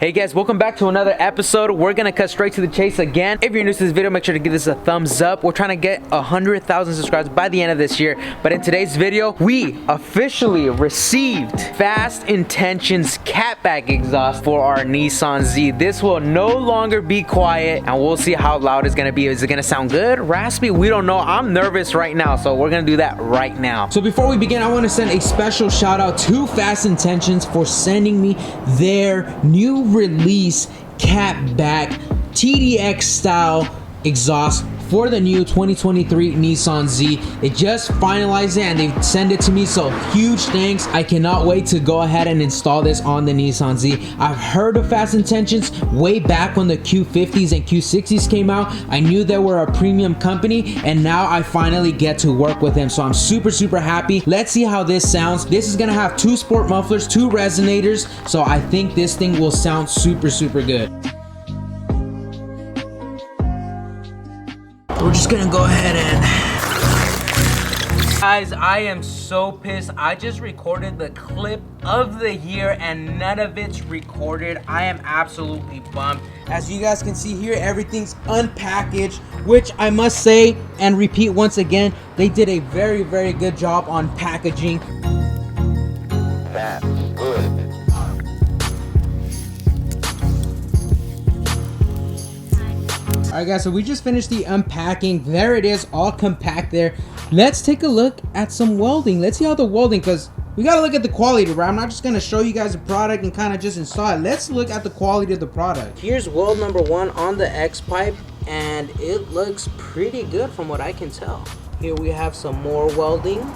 Hey guys, welcome back to another episode. We're gonna cut straight to the chase again. If you're new to this video, make sure to give this a thumbs up. We're trying to get 100,000 subscribers by the end of this year. But in today's video, we officially received Fast Intentions Catback exhaust for our Nissan Z. This will no longer be quiet, and we'll see how loud it's gonna be. Is it gonna sound good? Raspy? We don't know. I'm nervous right now, so we're gonna do that right now. So before we begin, I want to send a special shout out to Fast Intentions for sending me their new release Catback TDX style exhaust for the new 2023 Nissan Z. They just finalized it and they send it to me, so huge thanks. I cannot wait to go ahead and install this on the Nissan Z. I've heard of Fast Intentions way back when the Q50s and Q60s came out. I knew they were a premium company, and now I finally get to work with them, so I'm super happy. Let's see how this sounds. This is gonna have 2 sport mufflers, 2 resonators, so I think this thing will sound super good. We're just gonna go ahead and... Guys, I am so pissed. I just recorded the clip of the year and none of it's recorded. I am absolutely bummed. As you guys can see here, everything's unpackaged, which I must say and repeat once again, they did a very good job on packaging. That's good. Alright guys, so we just finished the unpacking. There it is, all compact there. Let's take a look at some welding. Let's see how the welding, because we gotta look at the quality, right? I'm not just gonna show you guys the product and kind of just install it. Let's look at the quality of the product. Here's weld number 1 on the X pipe, and it looks pretty good from what I can tell. Here we have some more welding.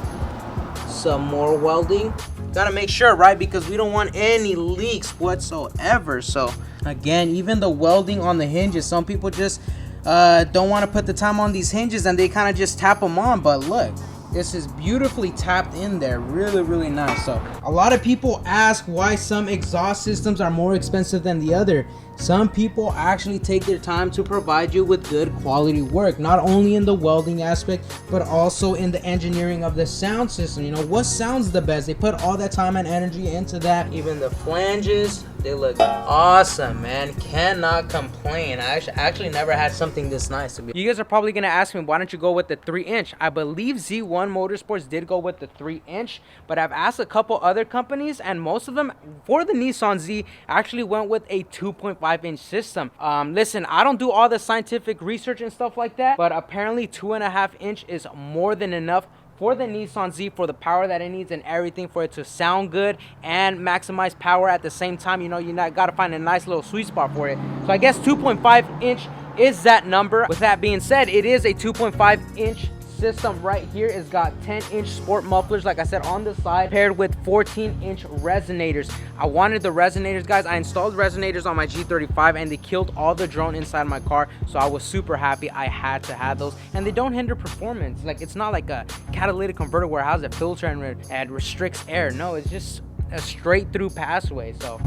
Gotta make sure, right? Because we don't want any leaks whatsoever. So again, even the welding on the hinges, some people just don't want to put the time on these hinges and they kind of just tap them on. But look, this is beautifully tapped in there. Really nice. So a lot of people ask why some exhaust systems are more expensive than the other. Some people actually take their time to provide you with good quality work, not only in the welding aspect, but also in the engineering of the sound system. You know, what sounds the best? They put all that time and energy into that. Even the flanges, they look awesome, man. Cannot complain. I actually never had something this nice to be. You guys are probably gonna ask me, why don't you go with the 3-inch? I believe Z1 Motorsports did go with the 3-inch, but I've asked a couple other companies, and most of them for the Nissan Z actually went with a 2.5-inch system. Listen, I don't do all the scientific research and stuff like that, but apparently 2.5-inch is more than enough for the Nissan Z, for the power that it needs and everything, for it to sound good and maximize power at the same time. You know, you gotta find a nice little sweet spot for it. So I guess 2.5-inch is that number. With that being said, it is a 2.5-inch system right here. It's got 10-inch sport mufflers, like I said, on the side, paired with 14-inch resonators. I wanted the resonators, guys. I installed resonators on my G35 and they killed all the drone inside my car, so I was super happy I had to have those. And they don't hinder performance. Like, it's not like a catalytic converter where it has a filter and restricts air. No, it's just a straight through passway. So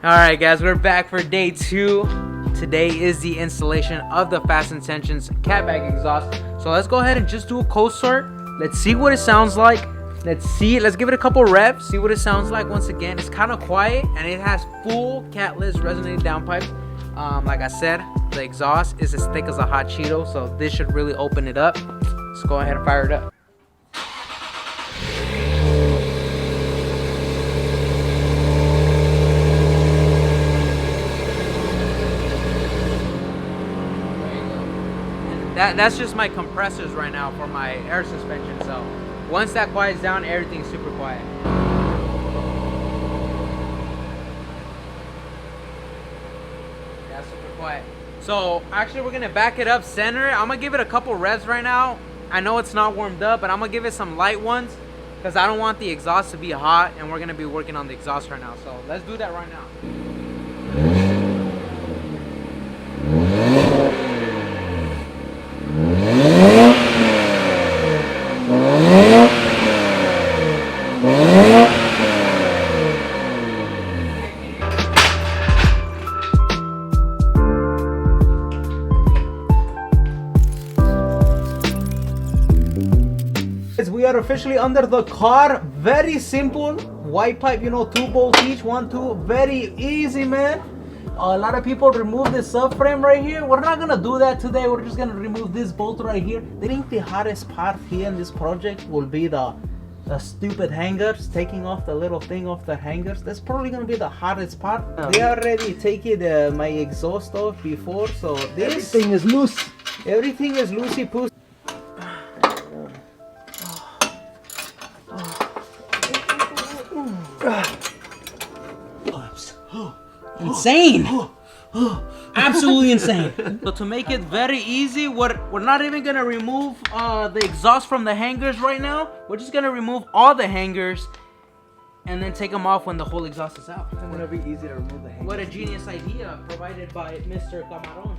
alright guys, we're back for day 2. Today is the installation of the Fast Intentions Catback exhaust. So let's go ahead and just do a cold start. Let's see what it sounds like. Let's give it a couple revs, see what it sounds like. Once again, it's kind of quiet and it has full catless resonating downpipes. Like I said, the exhaust is as thick as a hot Cheeto, so this should really open it up. Let's go ahead and fire it up. That's just my compressors right now for my air suspension. So once that quiets down, everything's super quiet. That's super quiet. So actually, we're gonna back it up center. I'm gonna give it a couple revs right now. I know it's not warmed up, but I'm gonna give it some light ones because I don't want the exhaust to be hot, and we're gonna be working on the exhaust right now. So let's do that right now. are officially under the car. Very simple. White pipe, you know, 2 bolts each, 1, 2. Very easy, man. A lot of people remove this subframe right here. We're not gonna do that today. We're just gonna remove this bolt right here. I think the hottest part here in this project will be the stupid hangers, taking off the little thing off the hangers. That's probably gonna be the hottest part. They already taken my exhaust off before, so this Everything is loose. everything is loosey poosey. Insane. Absolutely insane. So to make it very easy, we're not even gonna remove the exhaust from the hangers right now. We're just gonna remove all the hangers and then take them off when the whole exhaust is out. It's gonna be easy to remove the hangers. What a genius idea provided by Mr. Camaron.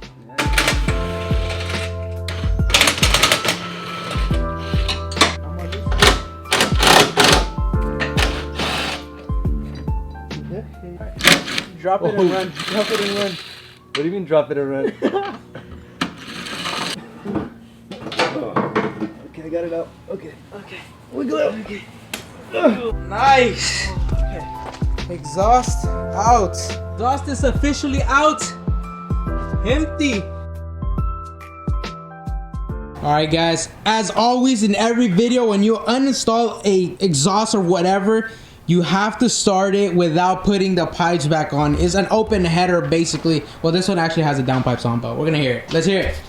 Drop it and run. Drop it and run. What do you mean drop it and run? Okay, I got it out. Okay. Okay. Wiggle out. Okay. Nice. Exhaust out. Exhaust is officially out. Empty. Alright guys, as always in every video, when you uninstall a exhaust or whatever, you have to start it without putting the pipes back on. It's an open header basically. Well, this one actually has the downpipes on, but we're gonna hear it. Let's hear it.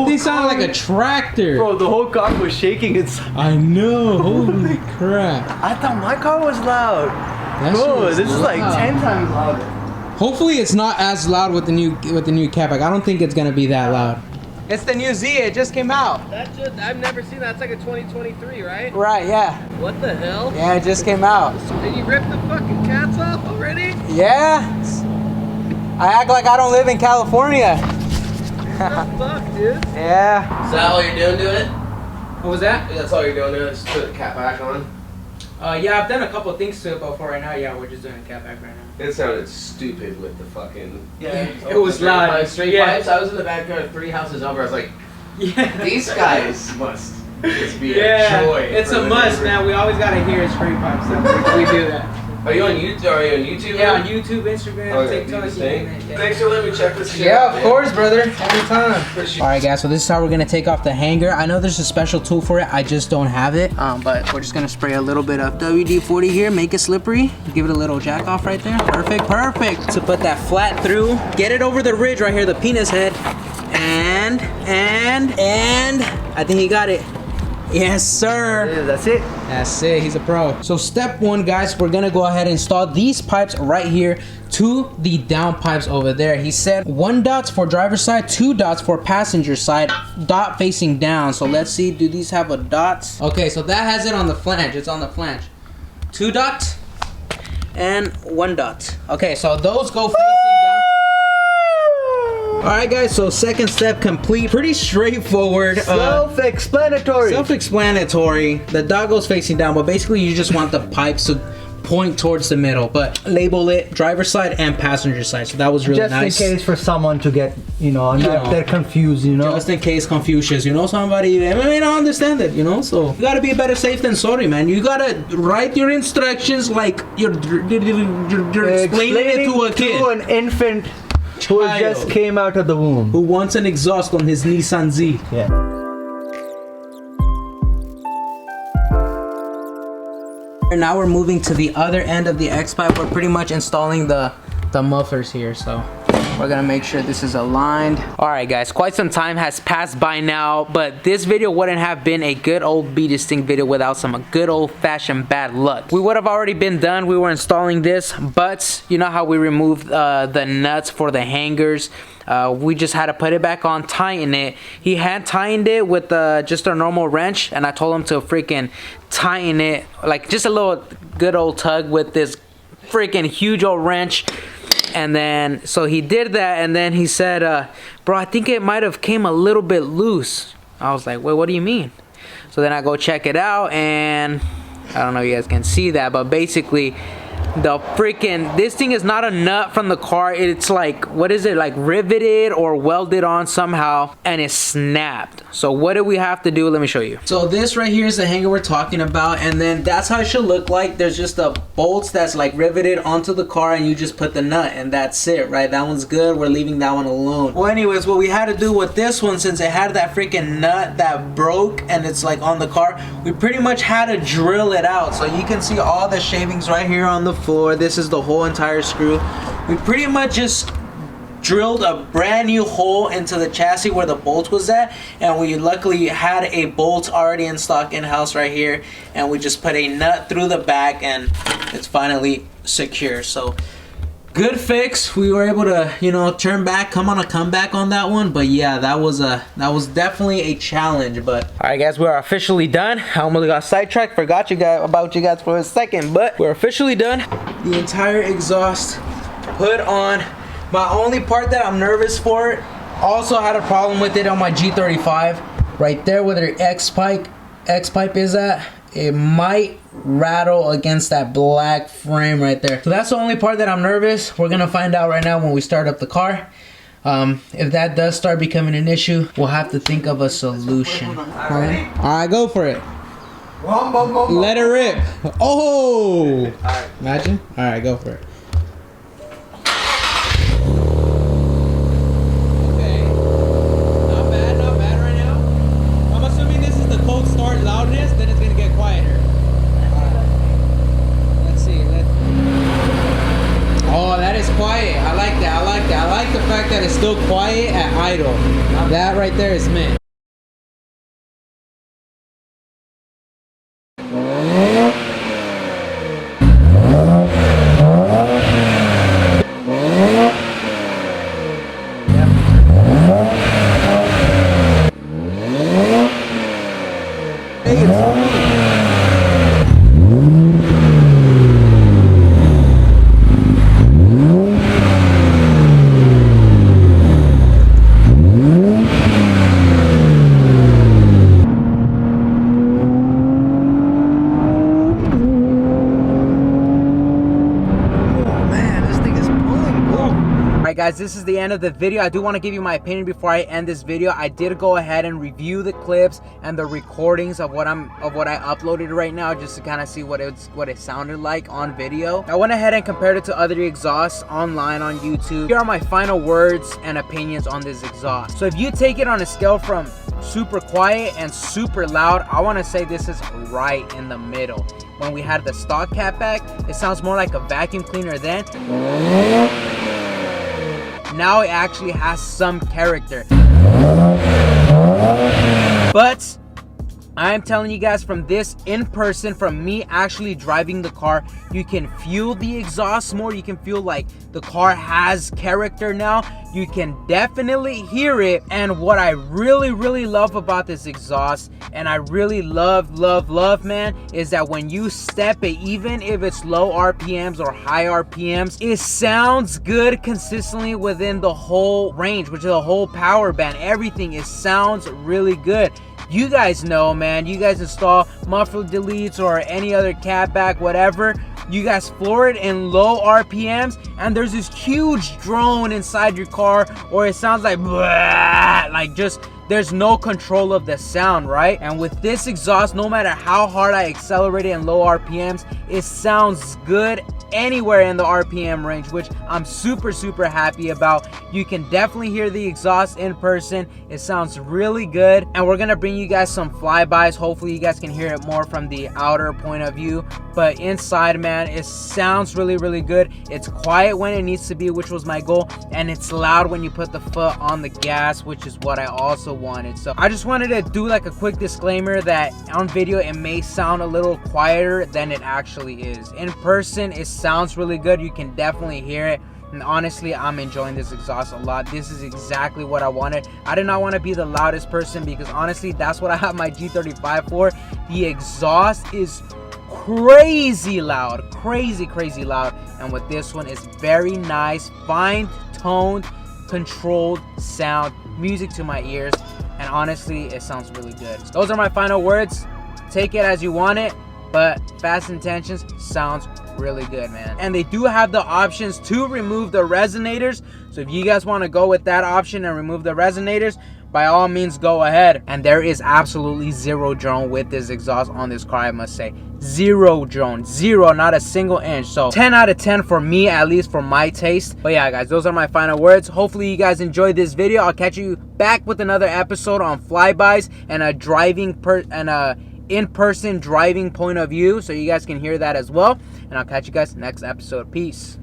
They sound like a tractor. Bro, the whole car was shaking inside. I know. Holy crap. I thought my car was loud. That shit Bro, was this is like loud. 10 times louder. Hopefully it's not as loud with the new Catback. I don't think it's gonna be that loud. It's the new Z. It just came out. That's just, I've never seen that. It's like a 2023, right? Right. Yeah. What the hell? Yeah. It just came out. Did you rip the fucking cats off already? Yeah. I act like I don't live in California. What the fuck, dude? Yeah. Is that all you're doing to it? What was that? That's all you're doing to it? Just put the cat back on? Yeah, I've done a couple things to it, but for right now, yeah, we're just doing a Catback right now. It sounded stupid with the fucking... It was loud. Straight Yeah. pipes. I was in the backyard 3 houses over. I was like, Yeah. these guys must just be a Yeah. joy. It's for a the must, neighborhood. man. We always gotta hear straight pipes. So we do that. Are you on YouTube? Yeah, on YouTube, Instagram, Okay, TikTok. BeDistinct. Thanks for letting me check this shit Yeah, out, of man. course, brother. Anytime. Appreciate Alright guys, so this is how we're gonna take off the hanger. I know there's a special tool for it, I just don't have it. But we're just gonna spray a little bit of WD-40 here, make it slippery. Give it a little jack off right there. Perfect, perfect. So put that flat through. Get it over the ridge right here, the penis head. And I think he got it. Yes, sir. Yeah, that's it. That's it, he's a pro. So step 1, guys, we're gonna go ahead and install these pipes right here to the down pipes over there. He said 1 dot for driver's side, 2 dots for passenger side, dot facing down. So let's see, do these have a dot? Okay, so that has it on the flange, it's on the flange. 2 dot and 1 dot. Okay, so those go facing down. Alright guys, so second step complete. Pretty straightforward. Self-explanatory. Self-explanatory. The dot goes facing down, but basically you just want the pipes to point towards the middle. But label it driver's side and passenger side. So that was really Just nice. in case for someone to get, they're confused, Just in case Confucius, somebody may not understand it, so you gotta be better safe than sorry, man. You gotta write your instructions like you're explaining it to a kid. To an infant who just came out of the womb. Who wants an exhaust on his Nissan Z. Yeah. And now we're moving to the other end of the X-Pipe. We're pretty much installing the mufflers here, so We're gonna make sure this is aligned. All right, guys, quite some time has passed by now, but this video wouldn't have been a good old BeDistinct video without some good old-fashioned bad luck. We would have already been done. We were installing this, but you know how we removed the nuts for the hangers? We just had to put it back on, tighten it. He had tightened it with just a normal wrench, and I told him to freaking tighten it, like just a little good old tug with this freaking huge old wrench. And then so he did that, and then he said, bro, I think it might have came a little bit loose. I was like, wait, what do you mean? So then I go check it out, and I don't know if you guys can see that, but basically this thing is not a nut from the car. It's like, what is it, like riveted or welded on somehow, and it snapped. So what do we have to do? Let me show you. So this right here is the hanger we're talking about, and then that's how it should look like. There's just a bolts that's like riveted onto the car, and you just put the nut, and that's it, right? That one's good. We're leaving that one alone. Well, anyways, what we had to do with this one, since it had that freaking nut that broke and it's like on the car, we pretty much had to drill it out. So you can see all the shavings right here on the floor. This is the whole entire screw. We pretty much just drilled a brand new hole into the chassis where the bolt was at, and we luckily had a bolt already in stock in-house right here, and we just put a nut through the back, and it's finally secure. So good fix. We were able to, you know, turn back, come on a comeback on that one. But yeah, that was definitely a challenge. But all right, guys, we are officially done. I almost got sidetracked, forgot about you guys for a second, but we're officially done. The entire exhaust put on. My only part that I'm nervous for, also had a problem with it on my G35 right there where their X pipe is at. It might rattle against that black frame right there. So that's the only part that I'm nervous. We're gonna find out right now when we start up the car. If that does start becoming an issue, we'll have to think of a solution. All right, go for it. Let it rip. Oh, imagine. All right, go for it. That is still quiet at idle. That right there is mint. Guys, this is the end of the video. I do want to give you my opinion before I end this video. I did go ahead and review the clips and the recordings of what I uploaded right now, just to kind of see what it sounded like on video. I went ahead and compared it to other exhausts online on YouTube. Here are my final words and opinions on this exhaust. So if you take it on a scale from super quiet and super loud, I want to say this is right in the middle. When we had the stock Catback, it sounds more like a vacuum cleaner then. Now it actually has some character. But I'm telling you guys, from this in person, from me actually driving the car, you can feel the exhaust more. You can feel like the car has character now. You can definitely hear it. And what I really love about this exhaust, and I really love, man, is that when you step it, even if it's low RPMs or high RPMs, it sounds good consistently within the whole range, which is the whole power band. Everything, it sounds really good. You guys know, man, you guys install muffler deletes or any other Catback, whatever, you guys floor it in low RPMs, and there's this huge drone inside your car, or it sounds like blah, like just there's no control of the sound, right? And with this exhaust, no matter how hard I accelerate it in low RPMs, it sounds good anywhere in the RPM range, which I'm super happy about. You can definitely hear the exhaust in person. It sounds really good, and we're gonna bring you guys some flybys. Hopefully you guys can hear it more from the outer point of view. but inside, man, it sounds really, really good. It's quiet when it needs to be, which was my goal, and it's loud when you put the foot on the gas, which is what I also wanted. So I just wanted to do like a quick disclaimer that on video it may sound a little quieter than it actually is. In person, it sounds really good. You can definitely hear it. And honestly, I'm enjoying this exhaust a lot. This is exactly what I wanted. I did not want to be the loudest person because honestly, that's what I have my G35 for. The exhaust is crazy loud, crazy loud. And with this one, it's very nice, fine-toned, controlled sound, music to my ears. And honestly, it sounds really good. Those are my final words. Take it as you want it, but Fast Intentions sounds really good, man. And they do have the options to remove the resonators, so if you guys want to go with that option and remove the resonators, by all means go ahead. And there is absolutely zero drone with this exhaust on this car, I must say. Zero drone, zero, not a single inch. So 10 out of 10 for me, at least for my taste. But yeah, guys, those are my final words. Hopefully you guys enjoyed this video. I'll catch you back with another episode on flybys and a in-person driving point of view, so you guys can hear that as well. And I'll catch you guys next episode. Peace.